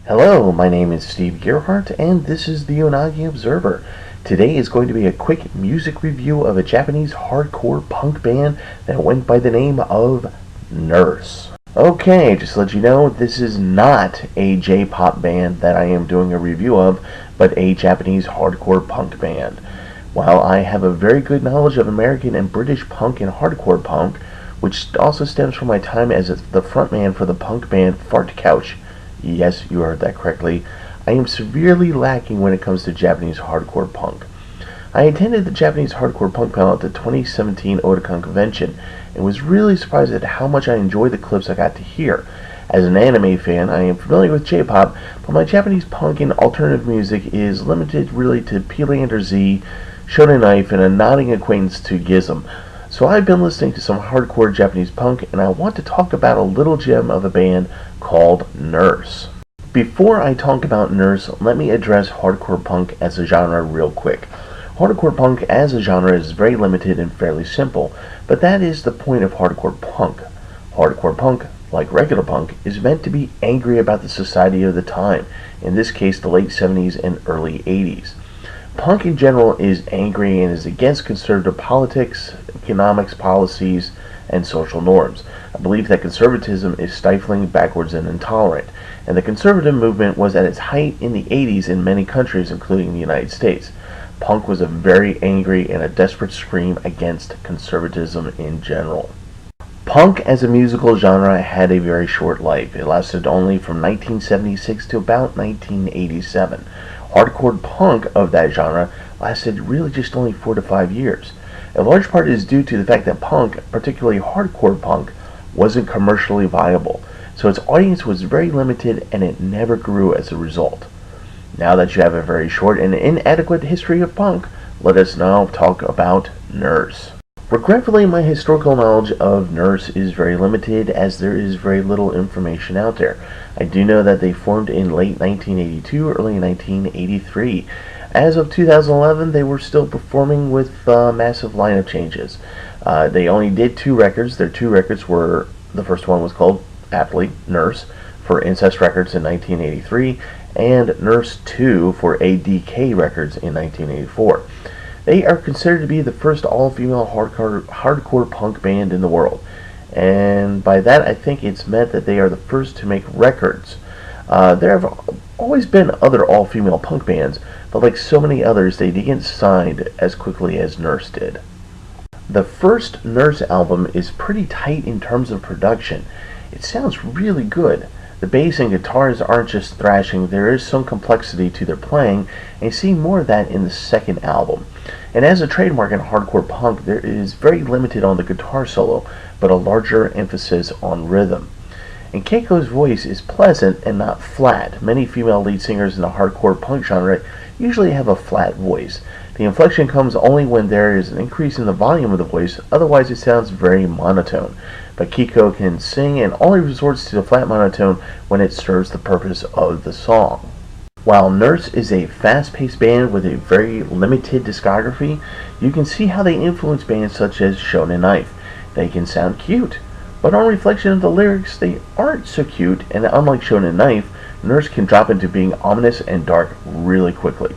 Hello, my name is Steve Gerhardt, and this is the Unagi Observer. Today is going to be a quick music review of a Japanese hardcore punk band that went by the name of Nurse. Okay, just to let you know, this is not a J-pop band that I am doing a review of, but a Japanese hardcore punk band. While I have a very good knowledge of American and British punk and hardcore punk, which also stems from my time as the frontman for the punk band Fart Couch. Yes, you heard that correctly. I am severely lacking when it comes to Japanese hardcore punk. I attended the Japanese hardcore punk panel at the 2017 Otaku convention and was really surprised at how much I enjoyed the clips I got to hear. As an anime fan, I am familiar with J-pop, but my Japanese punk and alternative music is limited really to P-Lander Z, Shonen Knife, and a nodding acquaintance to Gizm. So I've been listening to some hardcore Japanese punk, and I want to talk about a little gem of a band called Nurse. Before I talk about Nurse, let me address hardcore punk as a genre real quick. Hardcore punk as a genre is very limited and fairly simple, but that is the point of hardcore punk. Hardcore punk, like regular punk, is meant to be angry about the society of the time, in this case the late 70s and early 80s. Punk in general is angry and is against conservative politics, economics policies, and social norms. I believe that conservatism is stifling, backwards, and intolerant, and the conservative movement was at its height in the 80s in many countries, including the United States. Punk was a very angry and a desperate scream against conservatism in general. Punk as a musical genre had a very short life. It lasted only from 1976 to about 1987. Hardcore punk of that genre lasted really just only 4 to 5 years. A large part is due to the fact that punk, particularly hardcore punk, wasn't commercially viable, so its audience was very limited and it never grew as a result. Now that you have a very short and inadequate history of punk, let us now talk about Nurse. Regretfully, my historical knowledge of Nurse is very limited as there is very little information out there. I do know that they formed in late 1982, early 1983. As of 2011, they were still performing with massive lineup changes. They only did 2 records. Their 2 records were, the first one was called, aptly, Nurse, for Incest Records in 1983, and Nurse 2 for ADK Records in 1984. They are considered to be the first all-female hardcore punk band in the world. And by that, I think it's meant that they are the first to make records. There have always been other all-female punk bands, but like so many others, they didn't get signed as quickly as Nurse did. The first Nurse album is pretty tight in terms of production. It sounds really good. The bass and guitars aren't just thrashing, there is some complexity to their playing, and you see more of that in the second album. And as a trademark in hardcore punk, there is very limited on the guitar solo, but a larger emphasis on rhythm. And Keiko's voice is pleasant and not flat. Many female lead singers in the hardcore punk genre usually have a flat voice. The inflection comes only when there is an increase in the volume of the voice, otherwise it sounds very monotone. But Keiko can sing and only resorts to the flat monotone when it serves the purpose of the song. While Nurse is a fast-paced band with a very limited discography, you can see how they influence bands such as Shonen Knife. They can sound cute, but on reflection of the lyrics, they aren't so cute, and unlike Shonen Knife, Nurse can drop into being ominous and dark really quickly.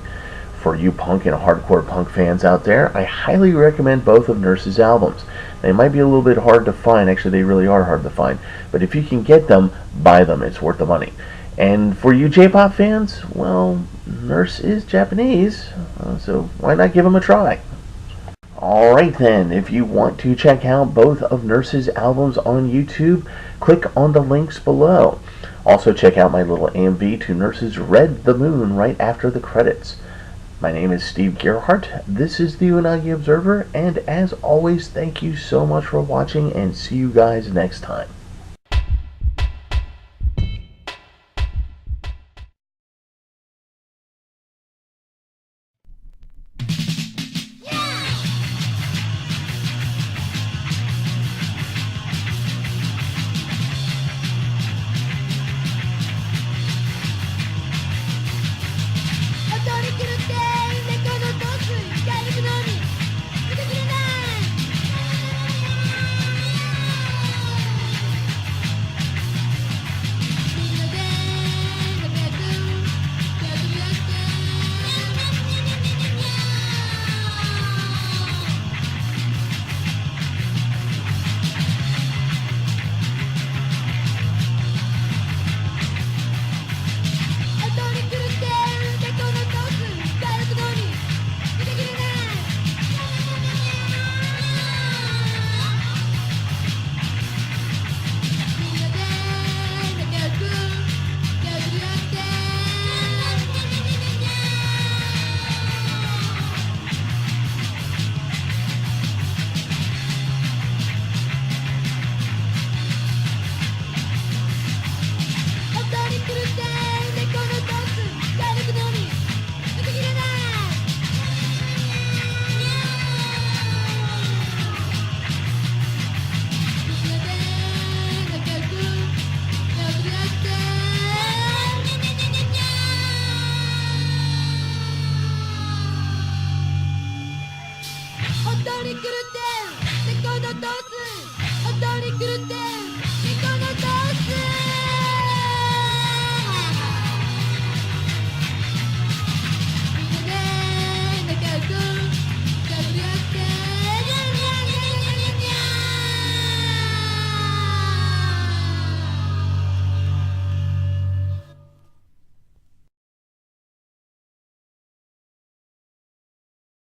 For you punk and hardcore punk fans out there, I highly recommend both of Nurse's albums. They might be a little bit hard to find, actually they really are hard to find, but if you can get them, buy them, it's worth the money. And for you J-pop fans, well, Nurse is Japanese, so why not give them a try? Alright then, if you want to check out both of Nurse's albums on YouTube, click on the links below. Also check out my little AMV to Nurse's Red the Moon right after the credits. My name is Steve Gerhardt, this is the Unagi Observer, and as always, thank you so much for watching, and see you guys next time. に狂ってセコンドトース